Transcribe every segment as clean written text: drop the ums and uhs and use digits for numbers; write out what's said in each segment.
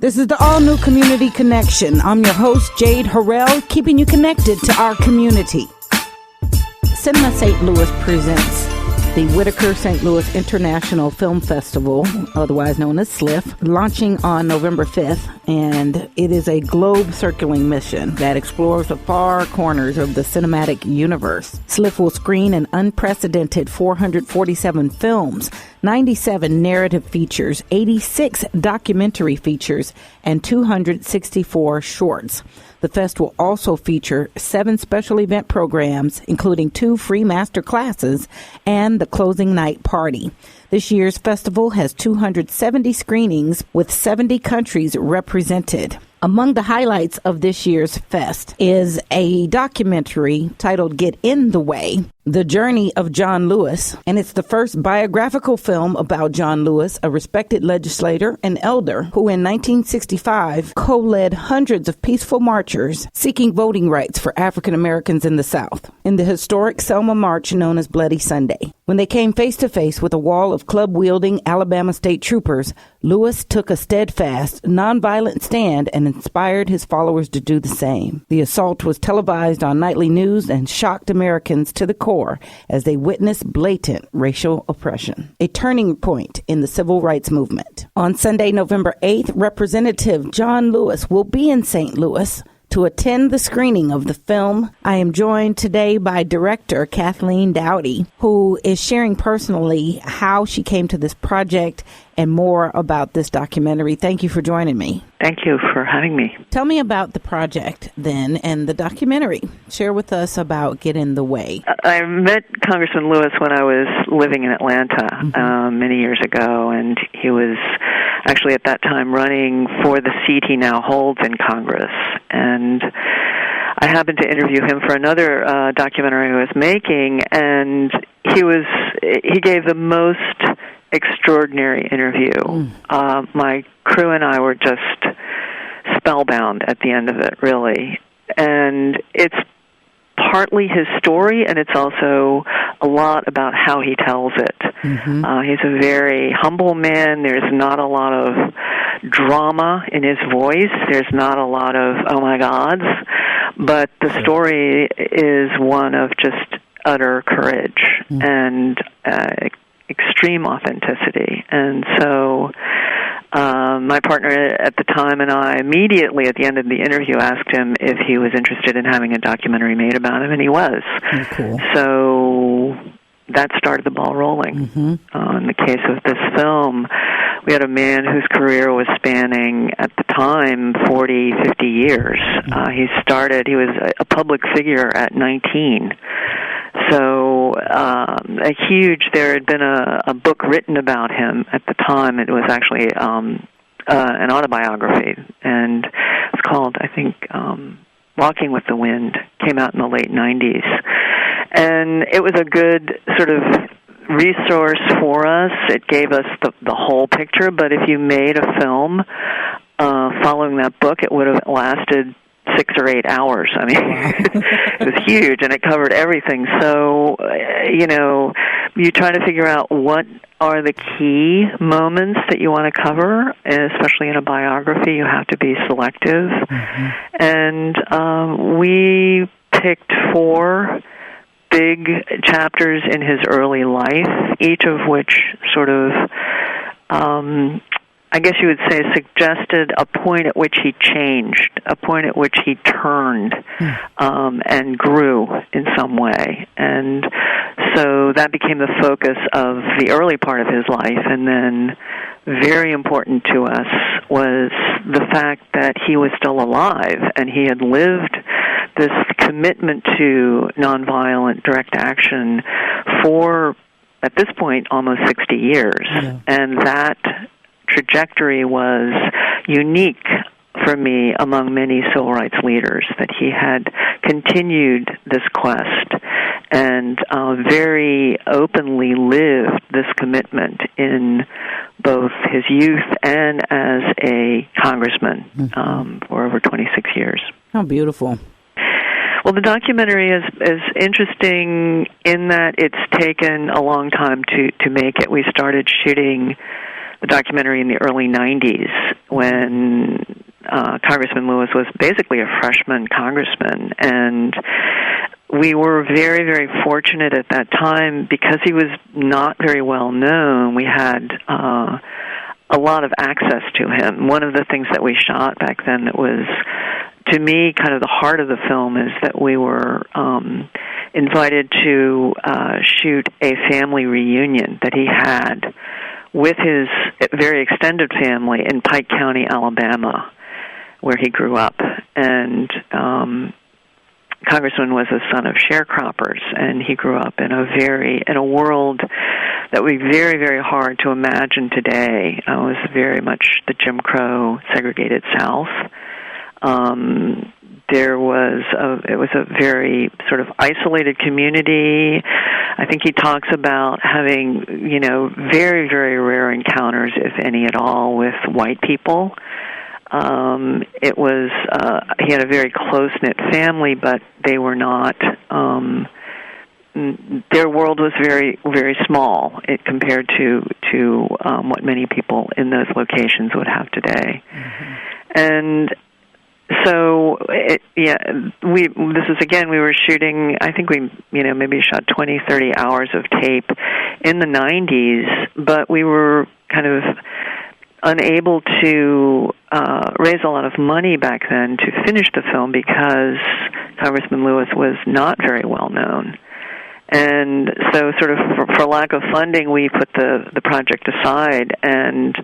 This is the all-new Community Connection. I'm your host, Jade Harr, keeping you connected to our community. Cinema St. Louis presents the Whitaker St. Louis International Film Festival, otherwise known as SLIFF, launching on November 5th, and it is a globe-circling mission that explores the far corners of the cinematic universe. SLIFF will screen an unprecedented 447 films, 97 narrative features, 86 documentary features, and 264 shorts. The fest will also feature 7 special event programs, including 2 free master classes and the closing night party. This year's festival has 270 screenings with 70 countries represented. Among the highlights of this year's fest is a documentary titled Get in the Way, The Journey of John Lewis, and it's the first biographical film about John Lewis, a respected legislator and elder who in 1965 co-led hundreds of peaceful marchers seeking voting rights for African Americans in the South in the historic Selma March known as Bloody Sunday. When they came face to face with a wall of club-wielding Alabama state troopers, Lewis took a steadfast, nonviolent stand and inspired his followers to do the same. The assault was televised on nightly news and shocked Americans to the core as they witnessed blatant racial oppression, a turning point in the civil rights movement. On Sunday, November 8th, Representative John Lewis will be in St. Louis to attend the screening of the film. I am joined today by director Kathleen Dowdy, who is sharing personally how she came to this project and more about this documentary. Thank you for joining me. Thank you for having me. Tell me about the project then and the documentary. Share with us about Get in the Way. I met Congressman Lewis when I was living in Atlanta many years ago, and he was actually at that time running for the seat he now holds in Congress. And I happened to interview him for another documentary I was making, and he gave the most extraordinary interview. My crew and I were just spellbound at the end of it, really. And it's partly his story, and it's also a lot about how he tells it. He's a very humble man. There's not a lot of drama in his voice. There's not a lot of, oh my gods. But the story is one of just utter courage and extreme authenticity. And so my partner at the time and I immediately at the end of the interview asked him if he was interested in having a documentary made about him, and he was. Cool. So that started the ball rolling. In the case of this film, we had a man whose career was spanning, at the time, 40, 50 years. He was a public figure at 19. So there had been a book written about him at the time. It was actually an autobiography, and it's called, I think, Walking with the Wind. Came out in the late 90s. And it was a good sort of resource for us. It gave us the whole picture, but if you made a film following that book, it would have lasted 6 or 8 hours. I mean, it was huge, and it covered everything. So, you try to figure out what are the key moments that you want to cover, and especially in a biography, you have to be selective. And we picked 4 big chapters in his early life, each of which sort of I guess you would say suggested a point at which he changed, a point at which he turned and grew in some way. And so that became the focus of the early part of his life. And then very important to us was the fact that he was still alive and he had lived this commitment to nonviolent direct action for, at this point, almost 60 years. And that trajectory was unique for me among many civil rights leaders, that he had continued this quest and very openly lived this commitment in both his youth and as a congressman for over 26 years. How beautiful. Well, the documentary is interesting in that it's taken a long time to make it. We started shooting documentary in the early 90s when Congressman Lewis was basically a freshman congressman, and we were very, very fortunate at that time because he was not very well known. We had a lot of access to him. One of the things that we shot back then that was, to me, kind of the heart of the film is that we were invited to shoot a family reunion that he had with his very extended family in Pike County, Alabama, where he grew up. And Congressman was a son of sharecroppers, and he grew up in a world that would be very, very hard to imagine today. It was very much the Jim Crow segregated South. It was a very sort of isolated community. I think he talks about having, very, very rare encounters, if any at all, with white people. He had a very close-knit family, but they were not, their world was very, very small compared to what many people in those locations would have today. Mm-hmm. And so, we were shooting, I think we, maybe shot 20, 30 hours of tape in the 90s, but we were kind of unable to raise a lot of money back then to finish the film because Congressman Lewis was not very well known. And so sort of for lack of funding, we put the project aside, and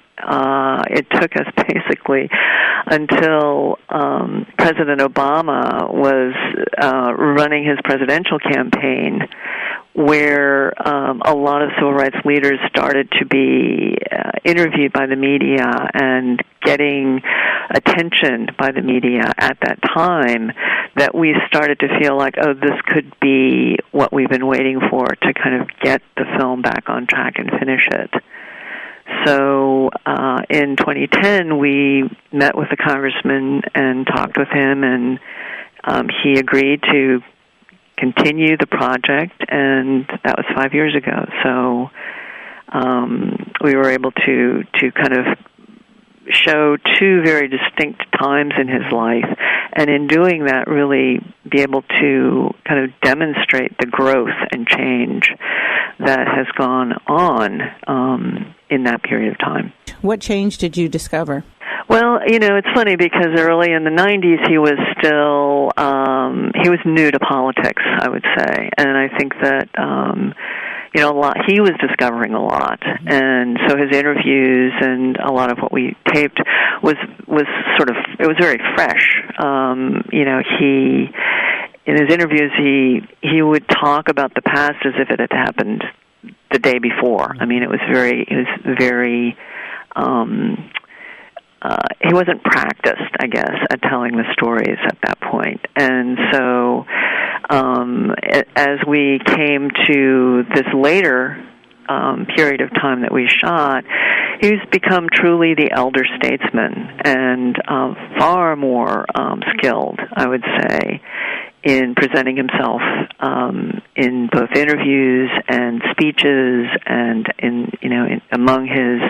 it took us basically until President Obama was running his presidential campaign, where a lot of civil rights leaders started to be interviewed by the media and getting attention by the media at that time, that we started to feel like, oh, this could be what we've been waiting for to kind of get the film back on track and finish it. So in 2010, we met with the congressman and talked with him, and he agreed to continue the project, and that was 5 years ago. So we were able to kind of show two very distinct times in his life, and in doing that, really be able to kind of demonstrate the growth and change that has gone on in that period of time. What change did you discover? Well, it's funny because early in the 90s he was still, he was new to politics, I would say. And I think that, he was discovering a lot. And so his interviews and a lot of what we taped was sort of, it was very fresh. In his interviews, he would talk about the past as if it had happened the day before. I mean, he wasn't practiced, I guess, at telling the stories at that point. And so as we came to this later period of time that we shot, he's become truly the elder statesman and far more skilled, I would say, in presenting himself in both interviews and speeches and among his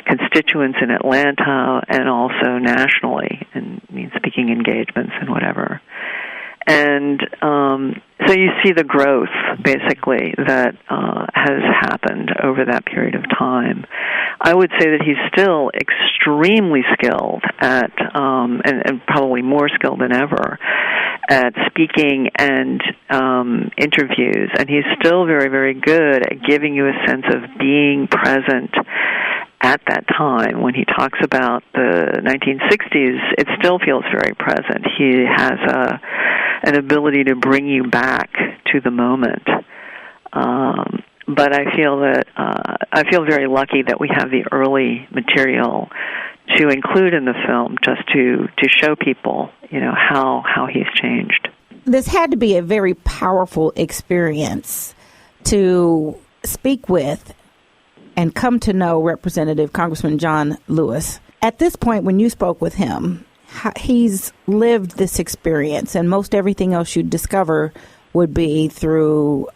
constituents in Atlanta and also nationally, and speaking engagements and whatever. And so you see the growth, basically, that has happened over that period of time. I would say that he's still extremely skilled at, and probably more skilled than ever, at speaking and interviews. And he's still very, very good at giving you a sense of being present at that time. When he talks about the 1960s, it still feels very present. He has an ability to bring you back to the moment. But I feel very lucky that we have the early material to include in the film, just to show people, how he's changed. This had to be a very powerful experience to speak with and come to know Representative Congressman John Lewis. At this point, when you spoke with him, he's lived this experience, and most everything else you discover would be through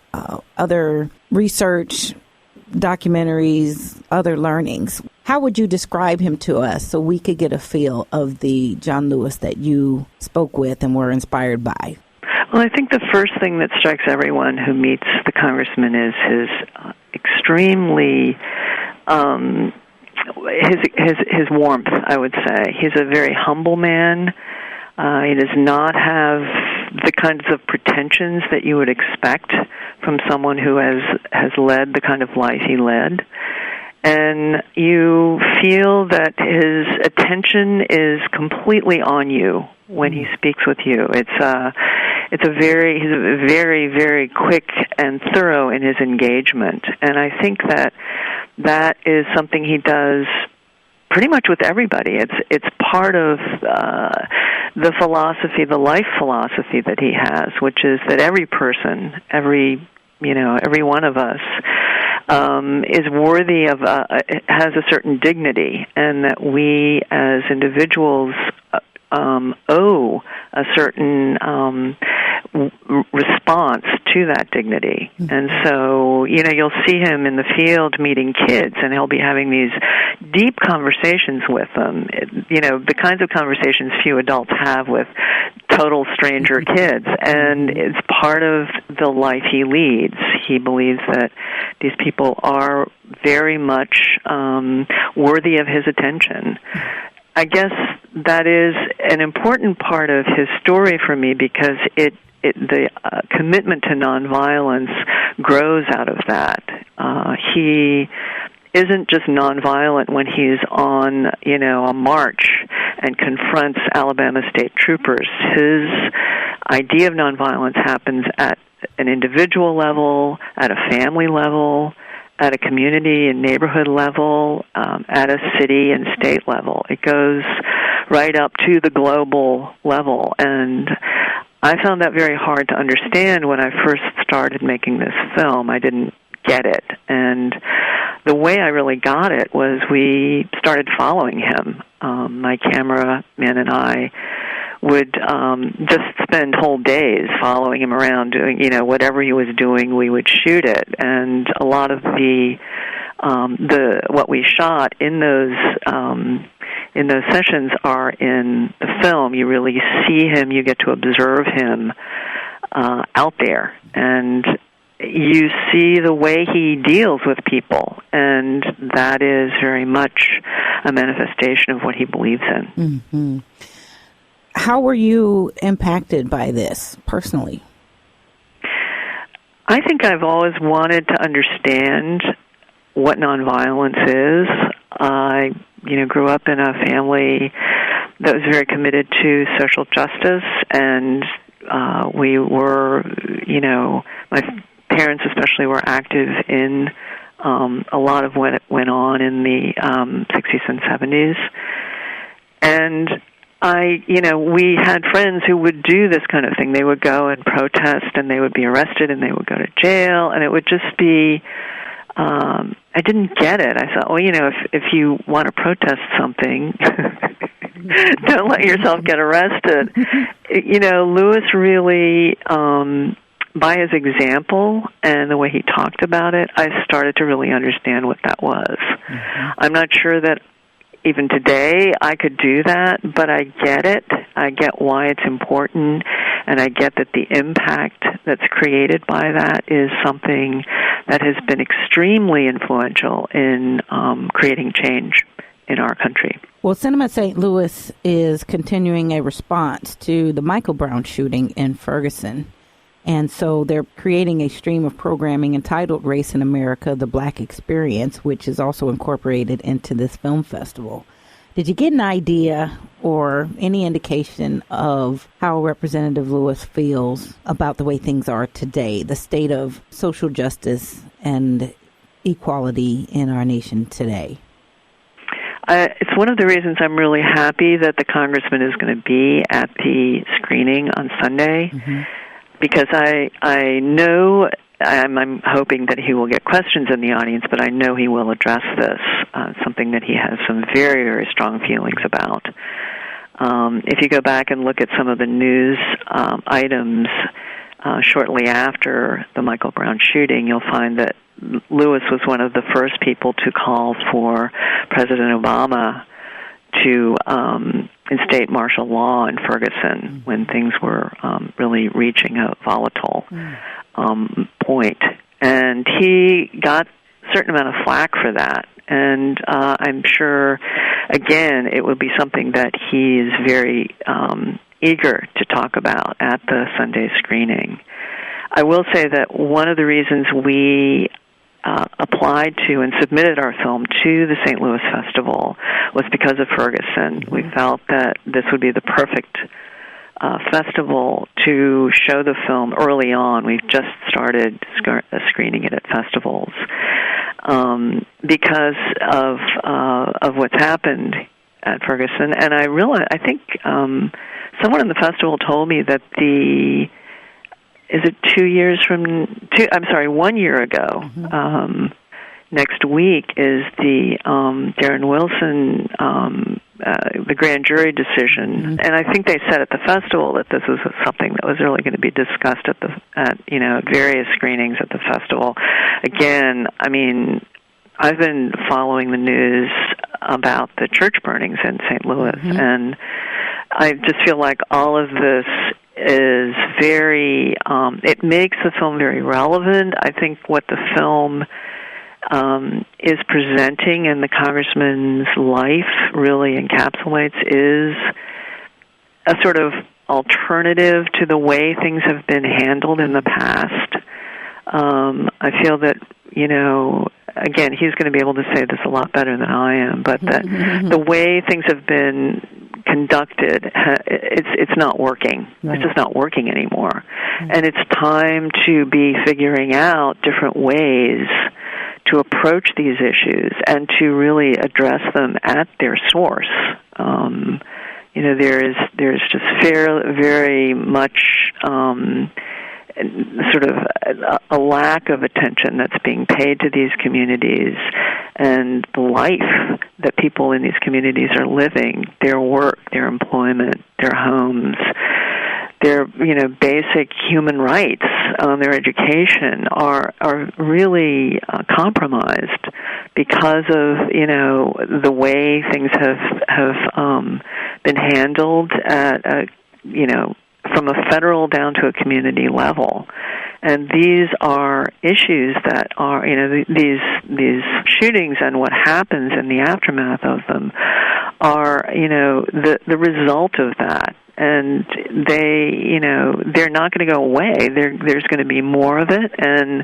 other research, documentaries, other learnings. How would you describe him to us so we could get a feel of the John Lewis that you spoke with and were inspired by? Well, I think the first thing that strikes everyone who meets the congressman is his extremely his warmth, I would say. He's a very humble man. He does not have the kinds of pretensions that you would expect from someone who has led the kind of life he led. And you feel that his attention is completely on you when he speaks with you. He's very, very quick and thorough in his engagement. And I think that is something he does pretty much with everybody. It's part of the philosophy, the life philosophy that he has, which is that every person, every one of us, is worthy of, has a certain dignity, and that we as individuals owe a certain response to that dignity. Mm-hmm. And so, you'll see him in the field meeting kids, and he'll be having these deep conversations with them. The kinds of conversations few adults have with total stranger kids, and it's part of the life he leads. He believes that these people are very much worthy of his attention. I guess that is an important part of his story for me, because the commitment to nonviolence grows out of that. He isn't just nonviolent when he's on, a march and confronts Alabama state troopers. His idea of nonviolence happens at an individual level, at a family level, at a community and neighborhood level, at a city and state level. It goes right up to the global level. And I found that very hard to understand when I first started making this film. I didn't get it. And the way I really got it was we started following him. My cameraman and I would just spend whole days following him around, doing, whatever he was doing, we would shoot it. And a lot of the what we shot in those sessions are in the film. You really see him, you get to observe him out there, and you see the way he deals with people, and that is very much a manifestation of what he believes in. Mm-hmm. How were you impacted by this personally? I think I've always wanted to understand what nonviolence is. I, grew up in a family that was very committed to social justice, and we were, my parents especially were active in a lot of what went on in the 60s and 70s. And we had friends who would do this kind of thing. They would go and protest, and they would be arrested, and they would go to jail, and it would just be, I didn't get it. I thought, if you want to protest something, don't let yourself get arrested. Lewis really, by his example and the way he talked about it, I started to really understand what that was. Mm-hmm. I'm not sure that even today I could do that, but I get it. I get why it's important, and I get that the impact that's created by that is something that has been extremely influential in creating change in our country. Well, Cinema St. Louis is continuing a response to the Michael Brown shooting in Ferguson. And so they're creating a stream of programming entitled Race in America, The Black Experience, which is also incorporated into this film festival. Did you get an idea or any indication of how Representative Lewis feels about the way things are today, the state of social justice and equality in our nation today? It's one of the reasons I'm really happy that the congressman is going to be at the screening on Sunday. Mm-hmm. Because I know, I'm hoping that he will get questions in the audience, but I know he will address this, something that he has some very, very strong feelings about. If you go back and look at some of the news items shortly after the Michael Brown shooting, you'll find that Lewis was one of the first people to call for President Obama to instate martial law in Ferguson when things were really reaching a volatile point. And he got a certain amount of flack for that. And I'm sure, again, it would be something that he is very eager to talk about at the Sunday screening. I will say that one of the reasons we applied to and submitted our film to the St. Louis Festival was because of Ferguson. We felt that this would be the perfect festival to show the film early on. We've just started screening it at festivals because of what's happened at Ferguson. And I think someone in the festival told me that 1 year ago, next week is the Darren Wilson, the grand jury decision. And I think they said at the festival that this was something that was really going to be discussed at various screenings at the festival. Again, I mean, I've been following the news about the church burnings in St. Louis, and I just feel like all of this is very, it makes the film very relevant. I think what the film is presenting and the congressman's life really encapsulates is a sort of alternative to the way things have been handled in the past. I feel that, again, he's going to be able to say this a lot better than I am, but that the way things have been conducted, it's not working. Right. It's just not working anymore. And it's time to be figuring out different ways to approach these issues and to really address them at their source. There's just very much sort of a lack of attention that's being paid to these communities and the life that people in these communities are living, their work, their employment, their homes, their basic human rights, their education are really compromised because of the way things have been handled at from a federal down to a community level. And these are issues that are, these shootings and what happens in the aftermath of them are, the result of that. And they're not going to go away. There's going to be more of it, and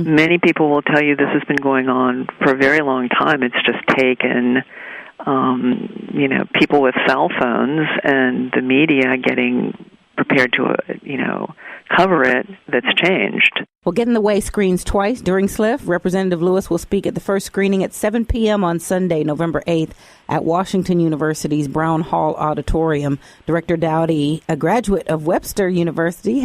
many people will tell you this has been going on for a very long time. It's just taken, people with cell phones and the media getting prepared to, cover it, that's changed. Well, Get in the Way screens twice during SLIFF. Representative Lewis will speak at the first screening at 7 p.m. on Sunday, November 8th at Washington University's Brown Hall Auditorium. Director Dowdy, a graduate of Webster University,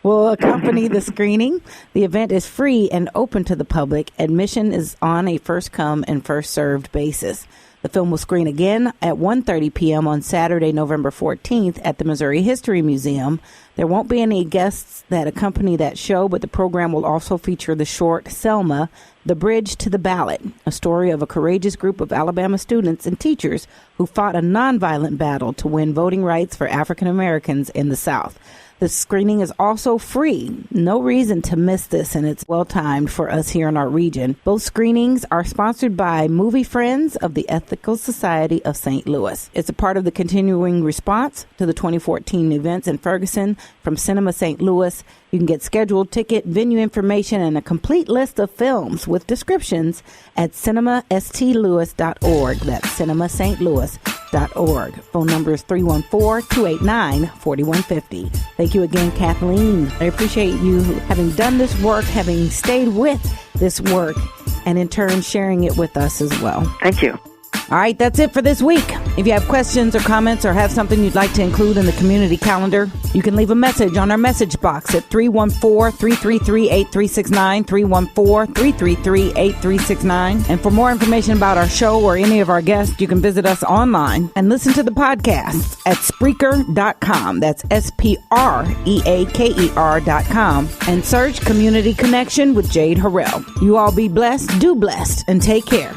will accompany the screening. The event is free and open to the public. Admission is on a first-come and first-served basis. The film will screen again at 1:30 p.m. on Saturday, November 14th at the Missouri History Museum. There won't be any guests that accompany that show, but the program will also feature the short Selma, The Bridge to the Ballot, a story of a courageous group of Alabama students and teachers who fought a nonviolent battle to win voting rights for African Americans in the South. The screening is also free. No reason to miss this, and it's well-timed for us here in our region. Both screenings are sponsored by Movie Friends of the Ethical Society of St. Louis. It's a part of the continuing response to the 2014 events in Ferguson from Cinema St. Louis. You can get scheduled, ticket, venue information, and a complete list of films with descriptions at cinemastlouis.org. That's cinemastlouis.org. Phone number is 314-289-4150. Thank you again, Kathleen. I appreciate you having done this work, having stayed with this work, and in turn sharing it with us as well. Thank you. All right, that's it for this week. If you have questions or comments or have something you'd like to include in the community calendar, you can leave a message on our message box at 314-333-8369, 314-333-8369. And for more information about our show or any of our guests, you can visit us online and listen to the podcast at Spreaker.com. That's Spreaker.com. And search Community Connection with Jade Harrell. You all be blessed, do blessed, and take care.